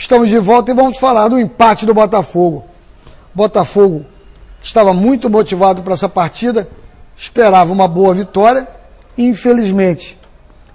Estamos de volta e vamos falar do empate do Botafogo. Botafogo estava muito motivado para essa partida, esperava uma boa vitória e, infelizmente,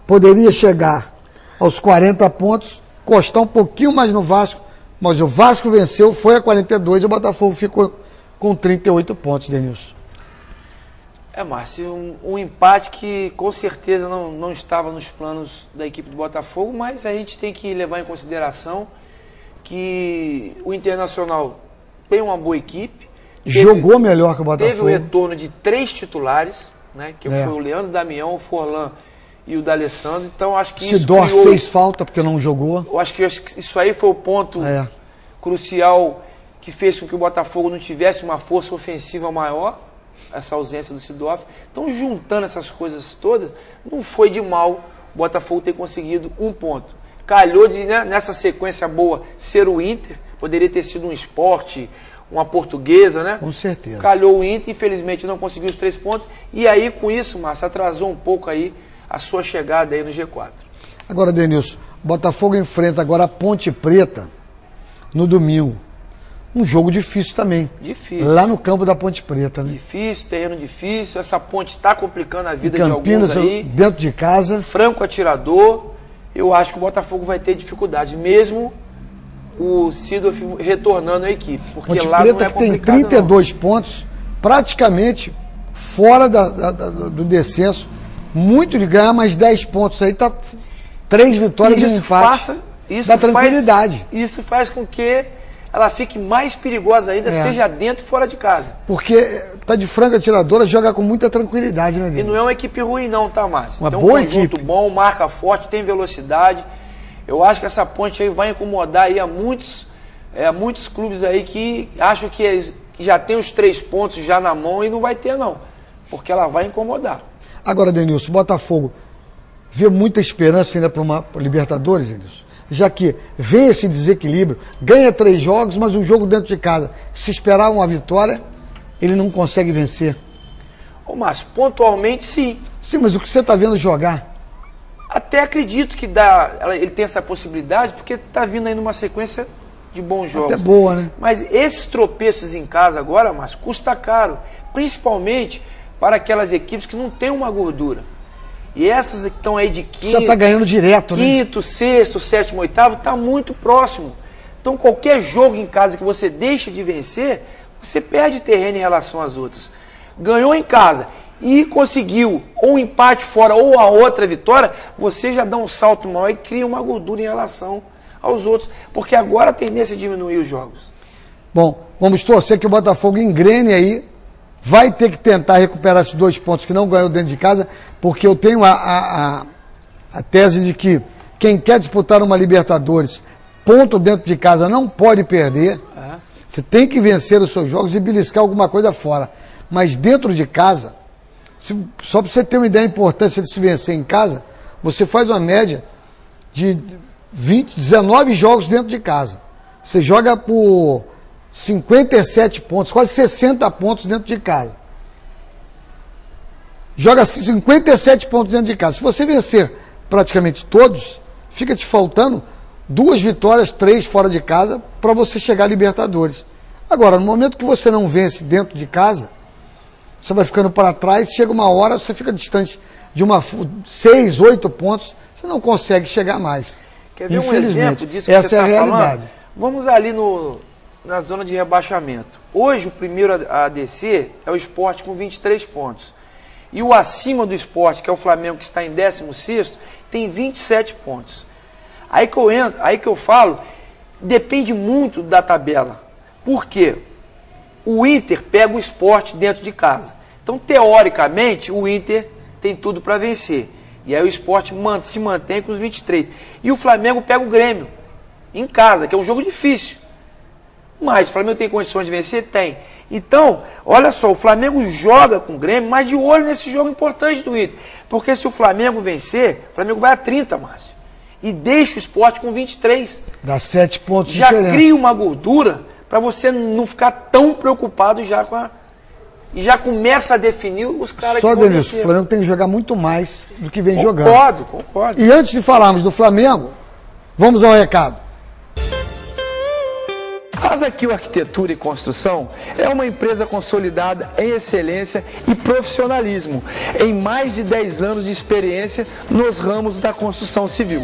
poderia chegar aos 40 pontos, custar um pouquinho mais no Vasco, mas o Vasco venceu, foi a 42 e o Botafogo ficou com 38 pontos, Denilson. Márcio, um empate que com certeza não estava nos planos da equipe do Botafogo, mas a gente tem que levar em consideração que o Internacional tem uma boa equipe. Jogou melhor que o Botafogo. Teve o retorno de 3 titulares, né, que foi o Leandro Damião, o Forlan e o D'Alessandro. Então acho que Sidor fez falta porque não jogou. Eu acho que isso aí foi o ponto crucial que fez com que o Botafogo não tivesse uma força ofensiva maior, essa ausência do Sidorf. Então, juntando essas coisas todas, não foi de mal o Botafogo ter conseguido um ponto. Calhou de, né, nessa sequência boa, ser o Inter, poderia ter sido um Sport, uma Portuguesa, né? Com certeza. Calhou o Inter, infelizmente não conseguiu os 3 pontos, e aí com isso, Márcio, atrasou um pouco aí a sua chegada aí no G4. Agora, Denilson, o Botafogo enfrenta agora a Ponte Preta no domingo. Um jogo difícil também. Difícil. Lá no campo da Ponte Preta, né? Difícil, terreno difícil. Essa ponte está complicando a vida de Campinas, alguns aí. Dentro de casa. Franco atirador. Eu acho que o Botafogo vai ter dificuldade, mesmo o Sidorf retornando à equipe. Porque Ponte lá Preta não é que tem complicado, 32 pontos, praticamente fora do descenso. Muito de ganhar, mais 10 pontos aí, tá 3 vitórias e um empate. Dá tranquilidade. Isso faz com que ela fique mais perigosa ainda, seja dentro e fora de casa. Porque tá de franca atiradora, joga com muita tranquilidade, né, Denis? E não é uma equipe ruim não, tá, Márcio? Uma tem boa conjunto equipe. Bom, marca forte, tem velocidade. Eu acho que essa ponte aí vai incomodar aí a muitos clubes aí que acham que já tem os 3 pontos já na mão e não vai ter não. Porque ela vai incomodar. Agora, Denilson, o Botafogo vê muita esperança ainda para uma Libertadores, Denilson? Já que vem esse desequilíbrio, ganha 3 jogos, mas um jogo dentro de casa, se esperar uma vitória, ele não consegue vencer. Ô Márcio, pontualmente sim. Sim, mas o que você está vendo jogar? Até acredito que ele tem essa possibilidade, porque está vindo aí numa sequência de bons jogos. Até boa, né? Mas esses tropeços em casa agora, Márcio, custa caro. Principalmente para aquelas equipes que não têm uma gordura. E essas que estão aí de quinto... Você está ganhando direto, né? Quinto, sexto, sétimo, oitavo, está muito próximo. Então qualquer jogo em casa que você deixa de vencer, você perde terreno em relação às outras. Ganhou em casa e conseguiu ou um empate fora ou a outra vitória, você já dá um salto maior e cria uma gordura em relação aos outros. Porque agora a tendência é diminuir os jogos. Bom, vamos torcer que o Botafogo engrene aí. Vai ter que tentar recuperar esses 2 pontos que não ganhou dentro de casa, porque eu tenho a tese de que quem quer disputar uma Libertadores, ponto dentro de casa, não pode perder. Você tem que vencer os seus jogos e beliscar alguma coisa fora. Mas dentro de casa, só para você ter uma ideia da importância de se vencer em casa, você faz uma média de 19 jogos dentro de casa. Você joga por 57 pontos, quase 60 pontos dentro de casa. Joga 57 pontos dentro de casa. Se você vencer praticamente todos, fica te faltando 2 vitórias, 3 fora de casa, para você chegar à Libertadores. Agora, no momento que você não vence dentro de casa, você vai ficando para trás, chega uma hora, você fica distante de 6, 8 pontos, você não consegue chegar mais. Quer ver um exemplo disso que essa é a realidade. Vamos ali na zona de rebaixamento. Hoje o primeiro a descer é o Sport com 23 pontos. E o acima do Sport, que é o Flamengo, que está em 16º, tem 27 pontos. Aí que eu falo, depende muito da tabela. Por quê? O Inter pega o Sport dentro de casa. Então, teoricamente, o Inter tem tudo para vencer. E aí o Sport se mantém com os 23. E o Flamengo pega o Grêmio em casa, que é um jogo difícil. Mas o Flamengo tem condições de vencer? Tem. Então, olha só, o Flamengo joga com o Grêmio, mas de olho nesse jogo importante do Inter. Porque se o Flamengo vencer, o Flamengo vai a 30, Márcio. E deixa o Sport com 23. Dá 7 pontos de já diferença. Cria uma gordura para você não ficar tão preocupado já com a... E já começa a definir os caras Só, que vão Denilson, o Flamengo tem que jogar muito mais do que vem jogando. Concordo. E antes de falarmos do Flamengo, vamos ao recado. A Zaqueu Arquitetura e Construção é uma empresa consolidada em excelência e profissionalismo, em mais de 10 anos de experiência nos ramos da construção civil.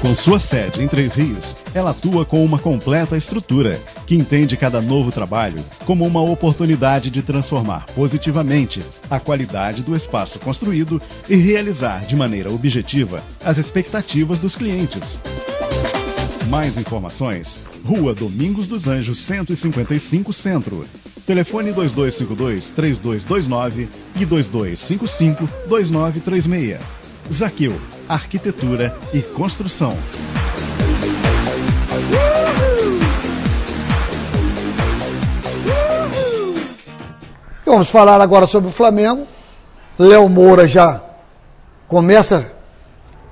Com sua sede em Três Rios, ela atua com uma completa estrutura, que entende cada novo trabalho como uma oportunidade de transformar positivamente a qualidade do espaço construído e realizar de maneira objetiva as expectativas dos clientes. Mais informações, Rua Domingos dos Anjos, 155 Centro. Telefone 2252-3229 e 2255-2936. Zaqueu, Arquitetura e Construção. Vamos falar agora sobre o Flamengo. Léo Moura já começa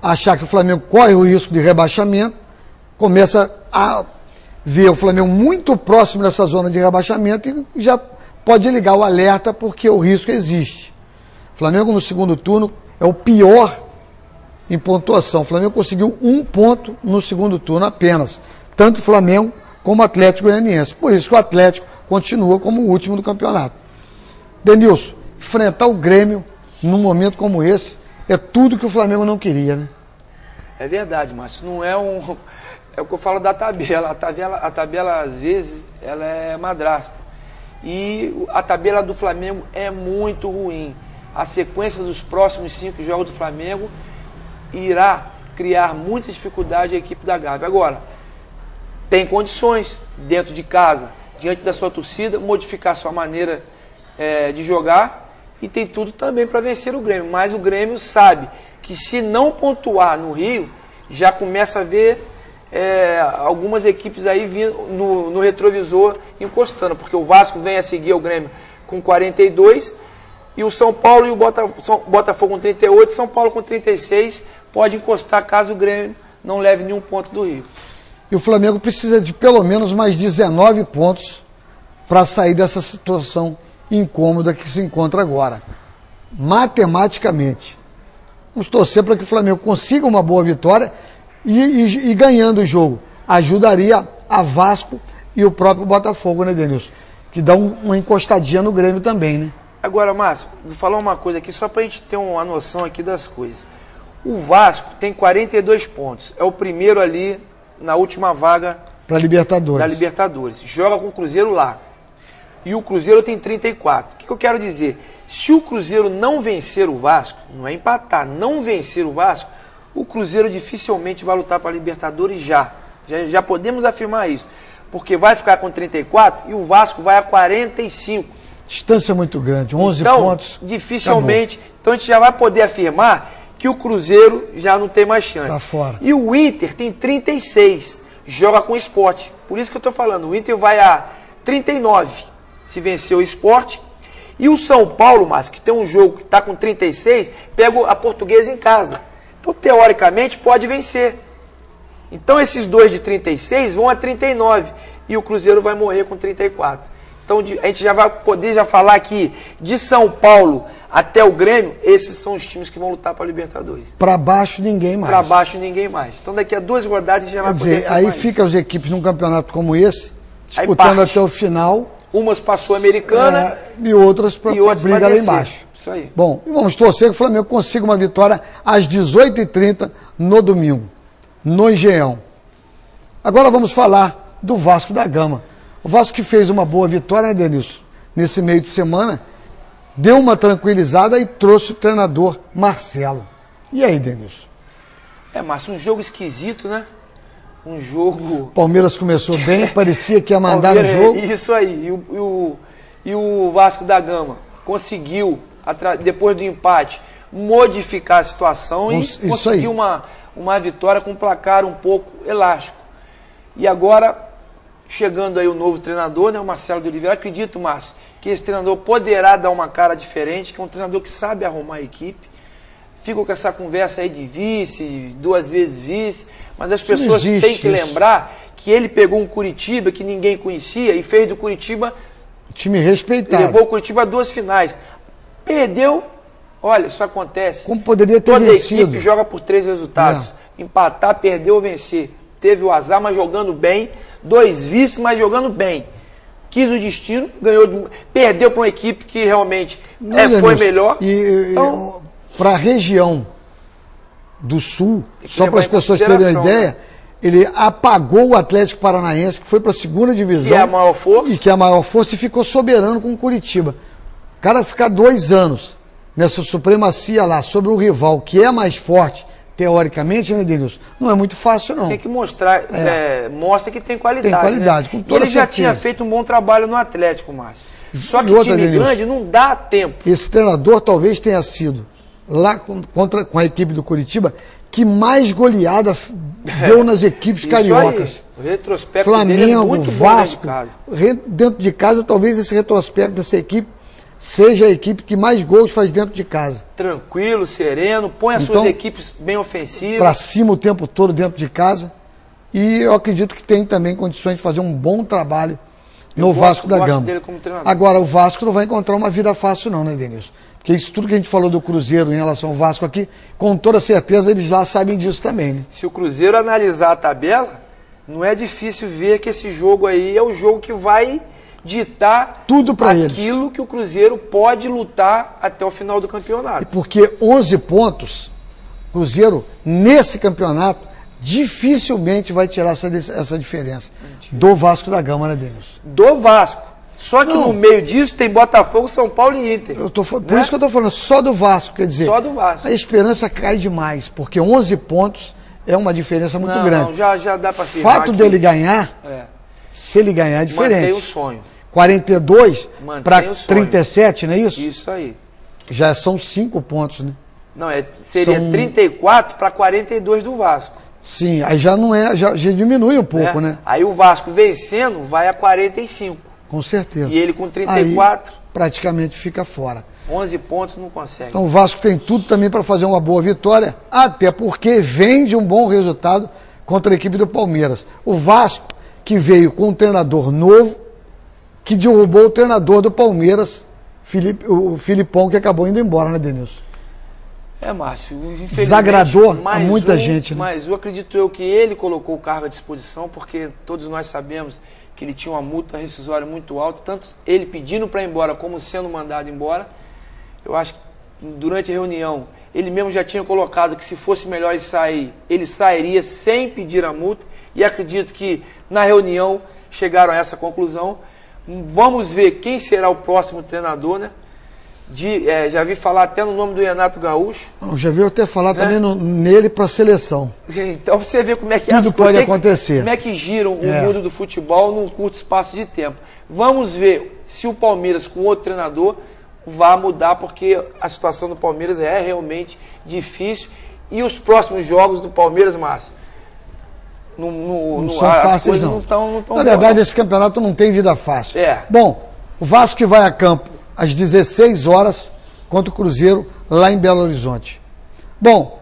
a achar que o Flamengo corre o risco de rebaixamento, começa a ver o Flamengo muito próximo dessa zona de rebaixamento e já pode ligar o alerta porque o risco existe. O Flamengo no segundo turno é o pior em pontuação. O Flamengo conseguiu 1 ponto no segundo turno apenas, tanto o Flamengo como o Atlético Goianiense. Por isso que o Atlético continua como o último do campeonato. Denilson, enfrentar o Grêmio num momento como esse é tudo que o Flamengo não queria, né? É verdade, Márcio. Não é um... É o que eu falo da tabela. A tabela às vezes, ela é madrasta. E a tabela do Flamengo é muito ruim. A sequência dos próximos 5 jogos do Flamengo irá criar muita dificuldade à equipe da Gávea. Agora, tem condições dentro de casa, diante da sua torcida, modificar sua maneira de jogar e tem tudo também para vencer o Grêmio. Mas o Grêmio sabe que se não pontuar no Rio, já começa a ver algumas equipes aí vindo no retrovisor encostando, porque o Vasco vem a seguir o Grêmio com 42 e o São Paulo e o Botafogo com 38, São Paulo com 36, pode encostar caso o Grêmio não leve nenhum ponto do Rio. E o Flamengo precisa de pelo menos mais 19 pontos para sair dessa situação incômoda que se encontra agora. Matematicamente. Vamos torcer para que o Flamengo consiga uma boa vitória e ganhando o jogo. Ajudaria a Vasco e o próprio Botafogo, né, Denilson? Que dá uma encostadinha no Grêmio também, né? Agora, Márcio, vou falar uma coisa aqui só para a gente ter uma noção aqui das coisas. O Vasco tem 42 pontos. É o primeiro ali na última vaga para Libertadores. Da Libertadores. Joga com o Cruzeiro lá. E o Cruzeiro tem 34. O que eu quero dizer? Se o Cruzeiro não vencer o Vasco, não é empatar, não vencer o Vasco, o Cruzeiro dificilmente vai lutar para a Libertadores já podemos afirmar isso. Porque vai ficar com 34 e o Vasco vai a 45. Distância muito grande, 11 então, pontos. Dificilmente. Acabou. Então a gente já vai poder afirmar que o Cruzeiro já não tem mais chance. Tá fora. E o Inter tem 36. Joga com o Sport. Por isso que eu estou falando. O Inter vai a 39. Se vencer o Sport. E o São Paulo, Márcio, que tem um jogo que está com 36, pega a Portuguesa em casa. Então, teoricamente, pode vencer. Então, esses dois de 36 vão a 39. E o Cruzeiro vai morrer com 34. Então, a gente já vai poder falar que de São Paulo até o Grêmio, esses são os times que vão lutar para a Libertadores. Para baixo, ninguém mais. Para baixo, ninguém mais. Então, daqui a 2 rodadas, a gente já vai poder... Quer dizer, aí fica as equipes num campeonato como esse, disputando até o final... Umas para a Sul-Americana e outras para a briga lá embaixo. Isso aí. Bom, e vamos torcer que o Flamengo consiga uma vitória às 18h30 no domingo, no Engenhão. Agora vamos falar do Vasco da Gama. O Vasco que fez uma boa vitória, né, Denilson? Nesse meio de semana, deu uma tranquilizada e trouxe o treinador Marcelo. E aí, Denilson? Márcio, um jogo esquisito, né? Um jogo... Palmeiras começou bem, parecia que ia mandar no jogo. Isso aí. E o Vasco da Gama conseguiu, depois do empate, modificar a situação e conseguiu uma vitória com um placar um pouco elástico. E agora, chegando aí o novo treinador, né, o Marcelo de Oliveira, acredito, Márcio, que esse treinador poderá dar uma cara diferente, que é um treinador que sabe arrumar a equipe. Fica com essa conversa aí de vice, 2 vezes vice... Mas as pessoas têm que lembrar que ele pegou um Curitiba que ninguém conhecia e fez do Curitiba... time respeitado. Levou o Curitiba a 2 finais. Perdeu, olha, isso acontece. Como poderia ter vencido. Toda equipe joga por 3 resultados. Empatar, perder ou vencer. teve o azar, mas jogando bem. 2 vices, mas jogando bem. Quis o destino, ganhou, perdeu para uma equipe que realmente foi melhor. Então, para a região do Sul, só para as pessoas terem uma ideia, né? Ele apagou o Atlético Paranaense, que foi para a 2ª divisão. Que é a maior força. E que é a maior força, e ficou soberano com o Curitiba. O cara ficar 2 anos nessa supremacia lá, sobre um rival que é mais forte, teoricamente, né, Denilson? Não é muito fácil, não. Tem que mostrar, mostra que tem qualidade. Tem qualidade, né? com toda Ele já certeza. tinha feito um bom trabalho no Atlético, Márcio. Só que outra, time Denilson, grande não dá tempo. Esse treinador talvez tenha sido, lá com a equipe do Curitiba, que mais goleada deu nas equipes cariocas. Aí, o retrospecto Flamengo, dele é muito Vasco. bom Dentro de casa, talvez esse retrospecto dessa equipe seja a equipe que mais gols faz dentro de casa. Tranquilo, sereno, põe as suas equipes bem ofensivas. Para cima o tempo todo dentro de casa. E eu acredito que tem também condições de fazer um bom trabalho no Vasco da Gama. Dele como treinador. Agora, o Vasco não vai encontrar uma vida fácil não, né, Denilson? Porque isso tudo que a gente falou do Cruzeiro em relação ao Vasco aqui, com toda certeza eles lá sabem disso também, né? Se o Cruzeiro analisar a tabela, não é difícil ver que esse jogo aí é o jogo que vai ditar tudo para eles. Aquilo que o Cruzeiro pode lutar até o final do campeonato. E porque 11 pontos, Cruzeiro, nesse campeonato, dificilmente vai tirar essa diferença do Vasco da Gama, né, Denilson? Do Vasco. Só que no meio disso tem Botafogo, São Paulo e Inter. Por isso que eu estou falando, só do Vasco, quer dizer, só do Vasco. A esperança cai demais, porque 11 pontos é uma diferença muito grande. Não, já dá para afirmar. Fato dele ganhar, se ele ganhar é diferente. Mantém o sonho. 42 para 37, não é isso? Isso aí. Já são 5 pontos, né? Não, seria 34 para 42 do Vasco. Sim, aí já não é, já diminui um pouco, né? Aí o Vasco vencendo vai a 45. Com certeza. E ele com 34. Aí, praticamente fica fora. 11 pontos não consegue. Então o Vasco tem tudo também para fazer uma boa vitória, até porque vem de um bom resultado contra a equipe do Palmeiras. O Vasco, que veio com um treinador novo, que derrubou o treinador do Palmeiras, o Filipão, que acabou indo embora, né, Denilson? Márcio, infelizmente, desagradou a muita gente, né? Mas eu acredito que ele colocou o cargo à disposição, porque todos nós sabemos que ele tinha uma multa rescisória muito alta, tanto ele pedindo para ir embora como sendo mandado embora. Eu acho que durante a reunião ele mesmo já tinha colocado que se fosse melhor ele sair, ele sairia sem pedir a multa, e acredito que na reunião chegaram a essa conclusão. Vamos ver quem será o próximo treinador, né? Já vi falar até no nome do Renato Gaúcho. Eu já vi até falar também nele para a seleção. Então você vê como é que tudo pode acontecer. Como é que gira o mundo do futebol num curto espaço de tempo. Vamos ver se o Palmeiras com outro treinador vai mudar, porque a situação do Palmeiras é realmente difícil. E os próximos jogos do Palmeiras, Márcio, não são fáceis, não. Na verdade, esse campeonato não tem vida fácil. É. Bom, o Vasco que vai a campo às 16 horas contra o Cruzeiro lá em Belo Horizonte. Bom,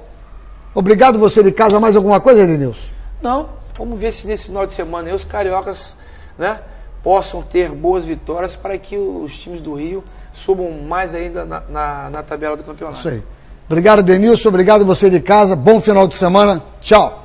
obrigado você de casa. Mais alguma coisa, Edenilson? Não, vamos ver se nesse final de semana aí os cariocas, né, possam ter boas vitórias para que os times do Rio subam mais ainda na tabela do campeonato. Isso aí. Obrigado, Denilson. Obrigado você de casa. Bom final de semana. Tchau.